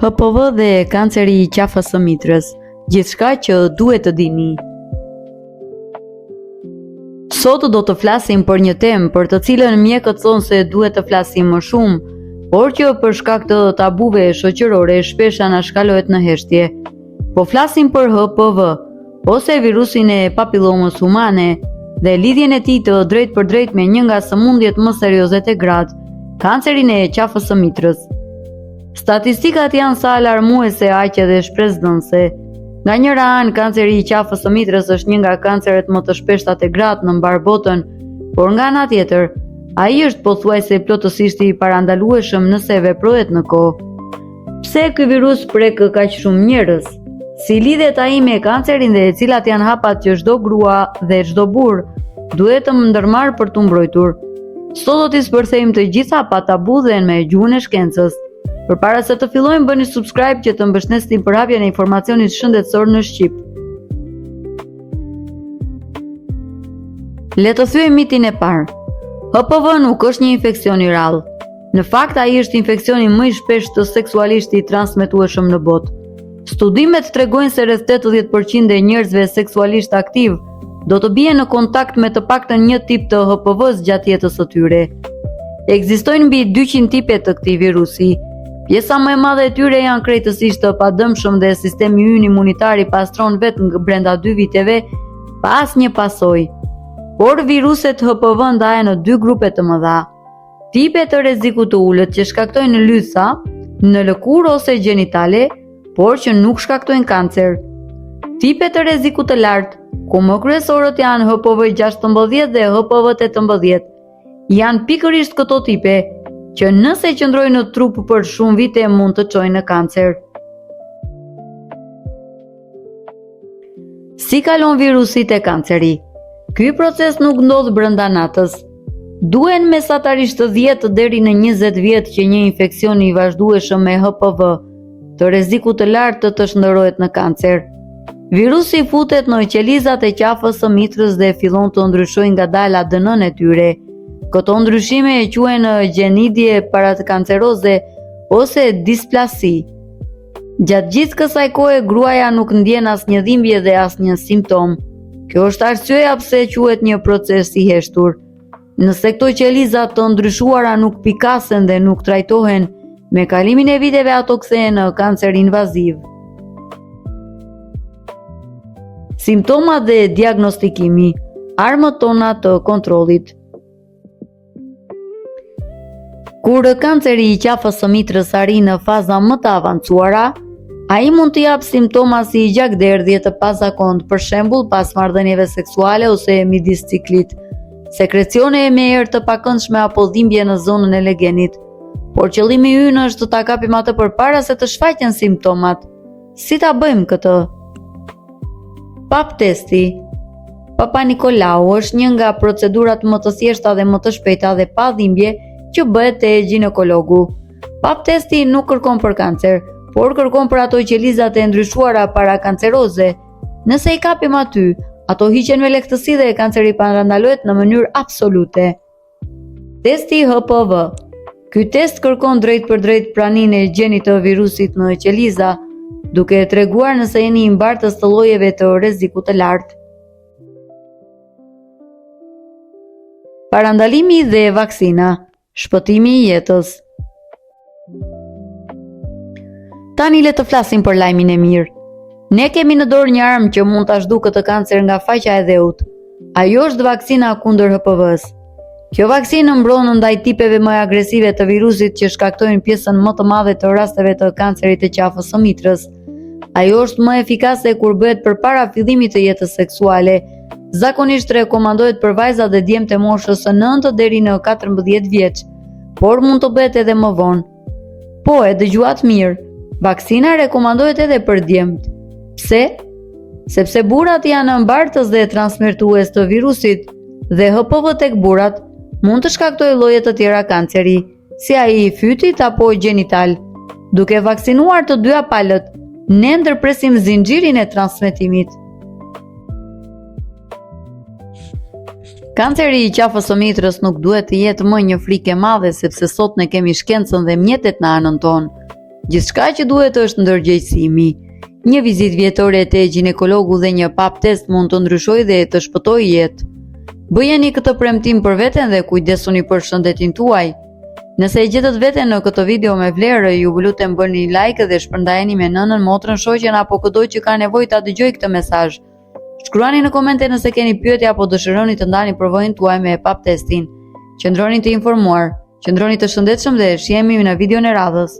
HPV dhe kanceri i qafës së mitrës, gjithçka që duhet të dini. Sot do të flasim për një temë për të cilën mjekët thonë se duhet të flasim më shumë, por që për shkak të tabuve shoqërore shpesh anashkalohet në heshtje. Po flasim për HPV, ose virusin e papillomës humane, dhe lidhjen e tij të drejt për drejt me një nga sëmundjet më serioze të gratë, kancerin e qafës së mitrës. Statistikat janë sa alarmuese aq edhe shpresdhënëse. Nga njëra anë, kanceri i qafës së mitrës është një nga kanceret më të shpeshta të gratë në mbar botën, por nga ana tjetër, ai është pothuajse plotësisht i parandalueshëm nëse veprohet në kohë. Pse ky virus prek kaq shumë njerëz? Si lidhet ai me kancerin dhe cilat janë hapat që çdo grua dhe çdo burr duhet të ndërmarrë për t'u mbrojtur? Sot do t'i spërthejmë të gjitha pa tabu dhe me gjuhën e shkencës. Përpara se të fillojmë, bëni subscribe që të mbështesni përhapjen e informacionit shëndetësor në Shqip. Le të thyejmë mitin e parë. HPV nuk është një infekcion i rrallë. Në fakt, ai është infeksioni më i shpeshtë të seksualisht i transmetueshëm në botë. Studimet tregojnë se rreth 80% e njerëzve seksualisht aktiv do të bien në kontakt me të paktën një tip të HPV-s gjatë jetës së tyre. Ekzistojnë mbi 200 tipe të këtij virusi. Pjesa më e madhe e tyre janë krejtësisht të padëmshëm dhe sistemi ynë imunitar i pastron vetëm brenda 2 viteve pa asnjë pasojë. Por viruset HPV ndahen në 2 grupe të mëdha. Tipe të rrezikut të ulët që shkaktojnë lytha, në lëkurë ose gjenitale, por që nuk shkaktojnë kancer. Tipe të rrezikut të lartë, ku më kryesorët janë HPV 16 dhe HPV 18. Janë pikërisht këto tipe që nëse qëndrojnë në trup për shumë vite mund të çojnë në kancer. Si kalon virusi te kanceri? Ky proces nuk ndodh brenda natës. Duhen mesatarisht 10 deri në 20 vjet që një infeksion i vazhdueshëm me HPV të rrezikut të lartë të shndërrohet në kancer. Virusi futet në qelizat e qafës së mitrës dhe fillon të ndryshojë ngadalë ADN-n e tyre. Këto ndryshime e quhen gjenidje parakanceroze ose displasi. Gjatë gjithë kësaj kohe gruaja nuk ndjen asnjë dhimbje dhe asnjë simptom. Kjo është arsyeja pse quhet një proces i heshtur. Nëse këto qeliza të ndryshuara nuk pikasen dhe nuk trajtohen, me kalimin e viteve ato kthehen në kancer invaziv. Simptomat dhe diagnostikimi, armët tona të kontrollit. Kur kanceri i qafës së mitrës arrin në faza më të avancuara, ai mund të japë simptoma si gjakderdhje të pazakontë, për shembull pas marrëdhënieve seksuale ose midis ciklit, sekrecione me erë të pakëndshme apo dhimbje në zonën e legenit. Por qëllimi ynë është të ta kapim atë përpara se të shfaqen simptomat. Si ta bëjmë këtë? Pap testi. Papa Nikolau është një nga procedurat më të thjeshta dhe më të shpejta dhe pa dhimbje që bëhet te ginekologu. Pap testi nuk kërkon për kancer, por kërkon për ato qelizat e ndryshuara parakanceroze. Nëse i kapim aty, ato hiqen me lehtësi dhe kanceri parandalohet në mënyrë absolute. Testi HPV. Ky test kërkon drejt për drejt praninë e gjenit të virusit në qeliza, duke treguar nëse jeni i mbartës të llojeve të rrezikut të lartë. Parandalimi dhe vaksina. Shpëtimi i jetës. Tani le të flasim për lajmin e mirë. Ne kemi në dorë një armë që mund ta zhdukë këtë kancer nga faqja e dheut. Ajo është vaksina kundër HPV-s. Kjo vaksinë mbron ndaj tipeve më agresive të virusit që shkaktojnë pjesën më të madhe të rasteve të kancerit të qafës së mitrës. Ajo është më efikase kur bëhet përpara fillimit të jetës seksuale. Zakonisht rekomandohet për vajzat dhe djemtë e moshës së 9 deri në 14 vjeç, por mund të bëhet edhe më vonë. Po, e dëgjuat mirë, vaksina rekomandohet edhe për djemtë. Pse? Sepse burrat janë mbartës dhe transmetues të virusit dhe HPV tek burrat mund të shkaktojë lloje të tjera kanceri, si ai i fytit apo gjenital. Duke vaksinuar të dyja palët, ne ndërpresim zinxhirin e transmetimit. Kanceri i qafës së mitrës nuk duhet të jetë më një frikë e madhe sepse sot ne kemi shkencën dhe mjetet në anën tonë. Gjithçka që duhet është ndërgjegjësimi. Një vizitë vjetore te ginekologu dhe një pap test mund të ndryshojë dhe të shpëtojë jetë. Bëjeni këtë premtim për veten dhe kujdesuni për shëndetin tuaj. Nëse e gjetët veten në këtë video me vlerë, ju lutem bëni like dhe shpërndajeni me nënën, motrën, shoqen apo kudo që ka nevojë ta dëgjojë këtë mesazh. Shkruani në komente nëse keni pyetje apo dëshironi të ndani përvojën tuaj me pap testin. Qëndroni të informuar, qëndroni të shëndetshëm dhe shihemi në videon e radhës.